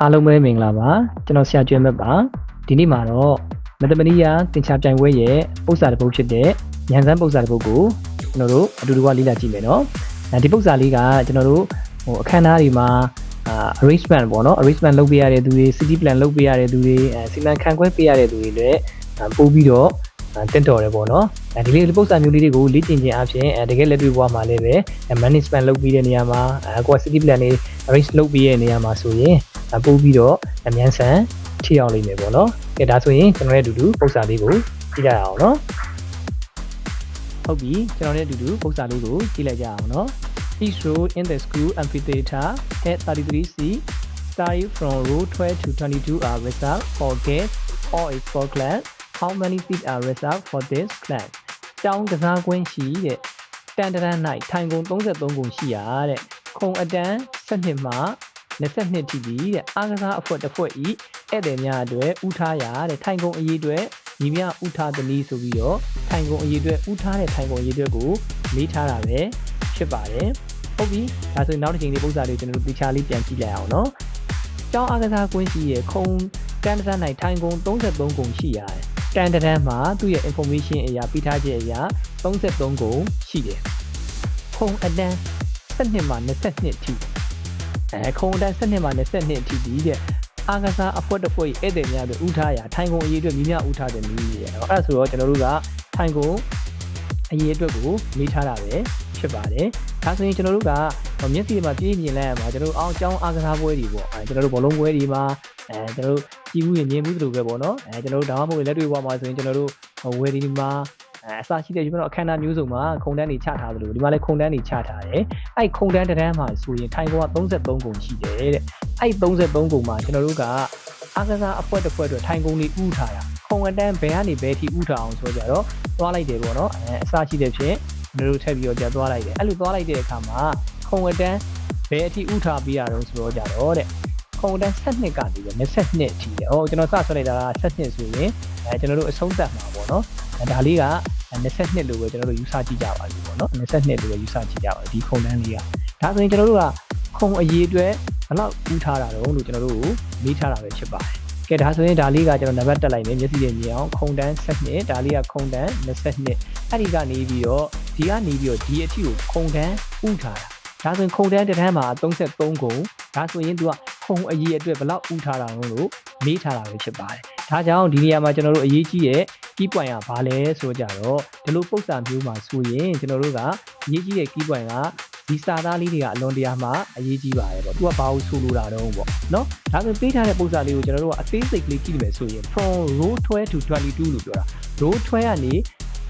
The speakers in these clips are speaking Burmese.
အားလုံးပဲမင်္ဂလာပါကျွန်တော်ဆရာကျွမ်းမက်ပါဒီနေ့မှာတော့မက်သမနီးယားသင်္ချာပြိုင်ပွဲရဲ့ပု္ပ္ပစာတစ်ပုဒ်ဖြစ်တဲ့ဉာဏ်စမ်းပု္ပ္ပစာတစ်ပုဒ်ကိုကျွန်တော်တို့အတူတူလေ့လာကြည့်မယ်နော်ဒီပု္ပ္ပစာလေးကကျွန်တော်တို့အခမ်းအနားတွေမှာarrangement ပေါ့နော် arrangement လုပ်ပေးရတဲ့သူတွေ city plan လုပ်ပေးရတဲ့သူတွေစီမံခန့်ခွဲပေးရတဲ့သူတွေလည်းပို့ပြီးတော့တင်တော်တယ်ပေါ့နော်ဒီလေးပု္ပ္ပစာမျိုးလေးတွေကိုလေ့ကျင့်ခြင်းအပြင်တကယ်လက်တွေ့ဘဝမှာလည်းပဲ management လုပ်ပြီးတဲ့နေရာမှာကိုယ် city plan တွေ arrange လုပ်ပြီးတဲ့နေရာမှာဆိုရင်ပို့ပြီးတော့အမြန်ဆန်ထိအောင်လိမ့်မယ်ပေါ့နော်ကဲဒါဆိုရင်ကျွန်တော်ရဲ့အတူတူပု္ပ္ပစာလေးကိုကြည့်ကြရအောင်နော်ဟုတ်ပြီကျွန်တော်ရဲ့အတူတူပု္ပ္ပစာလေးကိုကြည့်လိုက်ကြအောင်နော် Each row in the school amphitheater had 33 seats starting from row 12 to 22 are reserved for guests or a sport class how many seats are reserved for this class ကျောင်းကစားကွင်းရှိတဲ့တန်တရန်၌ထိုင်ကုန်33ကုန်ရှိရတဲ့ခုံအတန်း7မှ22ထိပြီတဲ့အားကစားအဖွဲ့တစ်ဖွဲ့ဤဧည့်သည်များအတွက်ဥထားရတဲ့ထိုင်ကုန်အရေးအတွက်ညီမဥထားသည်နည်းဆိုပြီးတော့ထိုင်ကုန်အရေးအတွက်ဥထားတဲ့ထိုင်ကုန်အရေးအတွက်ကိုလေးထားတာပဲဖြစ်ပါတယ်ဟုတ်ပြီဒါဆိုရင်နောက်တစ်ချိန်ဒီပု္ပ္ပစာလေးကျွန်တော်တို့တခြားလေးပြန်ကြည့်လိုက်အောင်နော်ကျောင်းအားကစားကွင်းရှိရဲ့ခုံတန်းတန်း၌ထိုင်ကုန်33ကုန်ရှိရတယ်တန်းတန်းမှာသူ့ရဲ့ information အရာပေးထားချက်အရာ33ကုန်ရှိတယ်ခုံအတန်း7မှ22ထိခုံတန်း7မှ22အထိဒီတဲ့အားကစားအဖွဲ့တစ်ဖွဲ့ဧည့်သည်များတို့ဥထားရထိုင်ကုန်အရေးအတွက်မိများဥထားတယ်နည်းရဲ့အဲ့ဒါဆိုတော့ကျွန်တော်တို့ကထိုင်ကုန်အရေးအတွက်ကိုလေးထားတာပဲဖြစ်ပါတယ်ဒါဆိုရင်ကျွန်တော်တို့ကမျက်စိမှာပြည့်မြင်လိုက်ရမှာကျွန်တော်တို့အောင်းကျောင်းအားကစားပွဲတွေပေါ့ကျွန်တော်တို့ဘောလုံးပွဲတွေမှာကျွန်တော်တို့ကြည့်မှုရမြင်မှုတို့ပဲပေါ့နော်ကျွန်တော်တို့ဒါမှမဟုတ်လက်တွေ့ဘဝမှာဆိုရင်ကျွန်တော်တို့ဝယ်ဒီမှာအစရှိတဲ့ကျွန်တော်အခမ်းအနားမျိုးစုံမှာခုံတန်းတွေချထားသလိုဒီမှာလည်းခုံတန်းတွေချထားတယ်အဲ့ခုံတန်းတစ်တန်းမှာဆိုရင်ထိုင်ကုန်က33ကုန်ရှိတယ်တဲ့အဲ့33ကုန်မှာကျွန်တော်တို့ကအားကစားအဖွဲ့တစ်ဖွဲ့အတွက်ထိုင်ကုန်တွေဥထားတာခုံအတန်းဘယ်ကနေဘယ်ထိဥထားအောင်ဆိုကြတော့သွားလိုက်တယ်ပေါ့နော်အစရှိတဲ့ဖြင့်ကျွန်တော်တို့ထပ်ပြီးတော့ကြာသွားလိုက်တယ်အဲ့လိုသွားလိုက်တဲ့အခါမှာခုံအတန်းဘယ်အထိဥထားပြီးရတော့ဆိုတော့ကြတော့တဲ့ခုံတန်း7ကနေပြီး22အထိတယ်ကျွန်တော်စဆွဲလိုက်တာက7ဆိုရင်ကျွန်တော်တို့အဆုံးသတ်မှာပေါ့နော်ဒါလေးက22လို့ပဲကျွန်တော်တို့ယူဆကြည့်ကြပါလိမ့်ပေါ့နော်22လို့ပဲယူဆကြည့်ကြပါဒီခုံတန်းလေးကဒါဆိုရင်ကျွန်တော်တို့ကခုံအရေးအတွက်ဘယ်လောက်ဥထားတာတော့လို့ကျွန်တော်တို့ကိုမေးထားတာပဲဖြစ်ပါတယ်ကဲဒါဆိုရင်ဒါလေးကကျွန်တော်နံပါတ်တက်လိုက်မယ်မျက်စိနဲ့မြင်အောင်ခုံတန်း7ဒါလေးကခုံတန်း22အဲ့ဒီကနေပြီးတော့ဒီကနေပြီးတော့ဒီအထိကိုခုံတန်းဥထားတာဒါဆိုရင်ခုံတန်းတစ်တန်းမှာ33ကုန်ဒါဆိုရင်သူကခုံအရေးအတွက်ဘယ်လောက်ဥထားတာလို့မေးထားတာပဲဖြစ်ပါတယ်ဒါကြောင့်ဒီနေရာမှာကျွန်တော်တို့အရေးကြီးရဲ့ key point ကဘာလဲဆိုကြတော့ဒီလိုပု္ပ္ပစာမျိုးမှာဆိုရင်ကျွန်တော်တို့ကအရေးကြီးတဲ့ key point ကဒီစာသားလေးတွေကအလွန်တရာမှအရေးကြီးပါတယ်ပေါ့သူကဘာလို့ဆိုလိုတာတော့ပေါ့နော်ဒါဆိုပေးထားတဲ့ပု္ပ္ပစာလေးကိုကျွန်တော်တို့ကအသေးစိတ်ကလေးကြည့်မယ်ဆိုရင် from row 12 to 22လို့ပြောတာ row 12ကန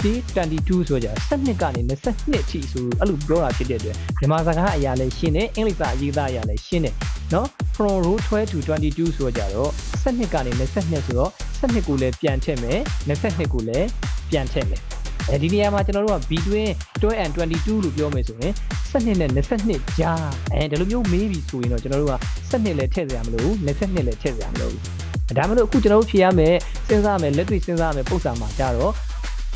ေဒီ22ဆိုကြ12ကနေ22အထိဆိုအဲ့လိုပြောတာဖြစ်တဲ့အတွက်မြန်မာစကားအရာလည်းရှင်းတယ်အင်္ဂလိပ်စာအရေးသားအရာလည်းရှင်းတယ်နော် from row 12 to 22ဆိုကြတော့12ကနေ22ဆိုတော့12ကိုလည်းပြန်ထည့်မယ်22ကိုလည်းပြန်ထည့်မယ်ဒီနေရာမှာကျွန်တော်တို့က between 12 and 22လို့ပြောမယ်ဆိုရင်12နဲ့22ကြားဒီလိုမျိုးမေးပြီးဆိုရင်တော့ကျွန်တော်တို့က12လည်းထည့်စရာမလိုဘူး22လည်းထည့်စရာမလိုဘူးဒါမှမဟုတ်အခုကျွန်တော်တို့ဖြေရမယ်စဉ်းစားမယ်လက်တွေ့စဉ်းစားမယ်ပုံစံမှာကြတော့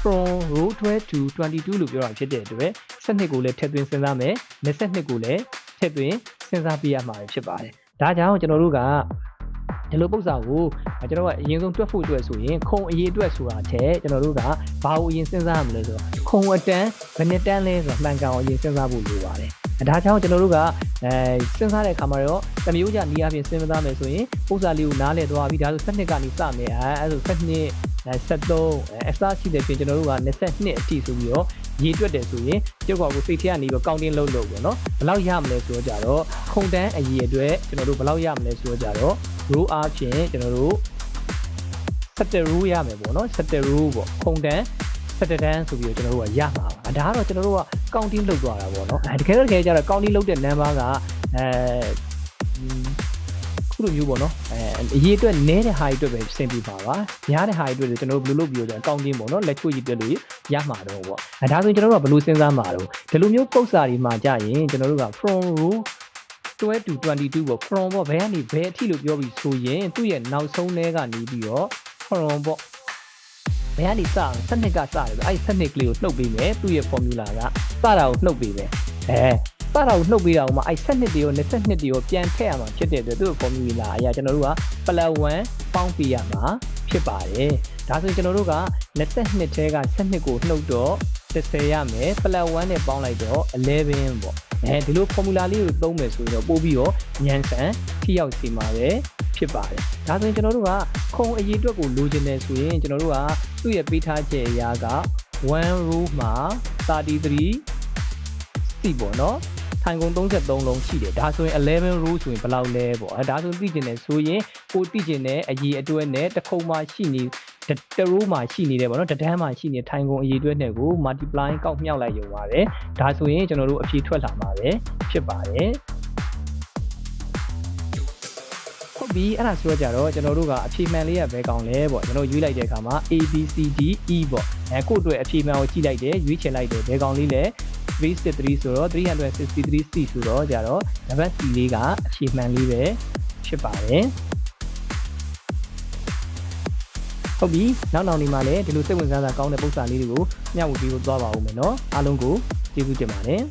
from row 12 to 22လို့ပြောတာဖြစ်တဲ့အတွက်12ကိုလည်းထည့်သွင်းစဉ်းစားမယ်22ကိုလည်းထည့်သွင်းစဉ်းစားပြရမှာဖြစ်ပါတယ်ဒါကြောင့်ကျွန်တော်တို့ကဒီလိုပု္ပ္ပစာကိုကျွန်တော်ကအရင်ဆုံးတွက်ဖို့အတွက်ဆိုရင်ခုံအရေးအတွက်ဆိုတာတဲ့ကျွန်တော်တို့ကဘာကိုအရင်စဉ်းစားရမလဲဆိုတော့ခုံအတန်းဘယ်နှစ်တန်းလဲဆိုတော့မှန်ကန်အောင်အရင်စဉ်းစားဖို့လိုပါတယ်ဒါကြောင့်ကျွန်တော်တို့ကစဉ်းစားတဲ့အခါမှာတော့တမျိုးကြနီးအပြင်စဉ်းစားမယ်ဆိုရင်ပု္ပ္ပစာလေးကိုနားလည်သွားပြီးဒါဆို7ကနေစမယ်အဲဆို7 73အစားရှိတဲ့ပြင်ကျွန်တော်တို့က22အထိဆိုပြီးတော့ရေးတွက်တယ်ဆိုရင်ကြောက်ကောက်ကိုစိတ်ထဲကနေပြီး counting လုပ်ပေါ့နော်ဘယ်လောက်ရမလဲဆိုတော့ကြတော့ခုံတန်းအရေးအတွက်ကျွန်တော်တို့ဘယ်လောက်ရမလဲဆိုတော့ကြတော့ row အားဖြင့်ကျွန်တော်တို့7 row ရမယ်ပေါ့နော်7 row ပေါ့ခုံတန်း7တန်းဆိုပြီးတော့ကျွန်တော်တို့ကရမှာပါဒါကတော့ကျွန်တော်တို့က counting လုပ်သွားတာပေါ့နော်တကယ်ကြတော့ counting လုပ်တဲ့ number ကခုလိုမျိုးပေါ့နော်အရေးအတွက်နည်းတဲ့ဟာတွေအတွက်ပဲစင်ပြပါပါများတဲ့ဟာတွေအတွက်ကျွန်တော်တို့ဘယ်လိုလုပ်ပြီးတော့ counting ပေါ့နော်လက်ချိုးကြီးပြလို့ရမှာတော့ပေါ့ဒါဆိုရင်ကျွန်တော်တို့ကဘယ်လိုစဉ်းစားမှာတော့ဒီလိုမျိုးပု္ပ္ပစာတွေမှာကြာရင်ကျွန်တော်တို့က from row 12 to 22ပေါ့ from ပေါ့ဘယ်ကနေဘယ်အထိလို့ပြောပြီးဆိုရင်သူ့ရဲ့နောက်ဆုံးထဲကနေပြီးတော့ from ပေါ့ဘယ်ကနေစ12ကစတယ်ဆိုအဲ့12ကလေးကိုနှုတ်ပေးမယ်သူ့ရဲ့ formula ကစတာကိုနှုတ်ပေးမယ် စတာကိုနှုတ်ပေးတာဥမာအဲ့12တီကို22တီကိုပြန်ထည့်ရမှာဖြစ်တဲ့အတွက်သူ့ formula အရာကျွန်တော်တို့က +1 ပေါင်းပြရမှာဖြစ်ပါတယ်ဒါဆိုရင်ကျွန်တော်တို့က22ထဲက12ကိုနှုတ်တော့30ရမယ် +1 နဲ့ပေါင်းလိုက်တော့11ပေါ့ဒီလို formula လေးကိုသုံးမယ်ဆိုရင်တော့ပို့ပြီးတော့ဉာဏ်ဆန်ထိရောက်စီမှာပဲဖြစ်ပါတယ်ဒါဆိုရင်ကျွန်တော်တို့ကခုံအရေးအတွက်ကိုလိုချင်တယ်ဆိုရင်ကျွန်တော်တို့ကသူ့ရဲ့ပေးထားချက်အရာက1 row မှာ33 စီပေါ့နော်ထိုင်ကုန်33လုံးရှိတယ်ဒါဆိုရင်11 row ဆိုရင်ဘယ်လောက်လဲပေါ့ဒါဆိုရင်သိကျင်တယ်ဆိုရင်ကိုသိကျင်တဲ့အရေးအတွက်နဲ့တစ်ခုံမှာရှိနေတရိုးမှာရှိနေတယ်ပေါ့နော်တဒန်းမှာရှိနေထိုင်ကုန်အရေးအတွက်နဲ့ကို multiply ကောက်မြောက်လိုက်ရုံပါတယ်ဒါဆိုရင်ကျွန်တော်တို့အဖြေထွက်လာမှာပဲဖြစ်ပါတယ်ဟုတ်ပြီအဲ့ဒါဆိုတော့ကြတော့ကျွန်တော်တို့ကအဖြေမှန်လေးကဘယ်ကောင်လဲပေါ့ကျွန်တော်ရွေးလိုက်တဲ့အခါမှာ A B C D E ပေါ့ကို့အတွက်အဖြေမှန်ကိုကြည့်လိုက်တယ်ရွေးချယ်လိုက်တယ်ဘယ်ကောင်လေးလဲ363ဆိုတော့363 C ဆိုတော့ကြတော့နံပါတ် C လေးကအဖြေမှန်လေးပဲဖြစ်ပါတယ်ဟုတ်ပြီနောက်ဒီမှာလည်းဒီလိုစိတ်ဝင်စားတာကောင်းတဲ့ပုံစံလေးတွေကိုမျှဝေပေးဖို့သွားပါဦးမယ်เนาะအားလုံးကိုကျေးဇူးတင်ပါတယ်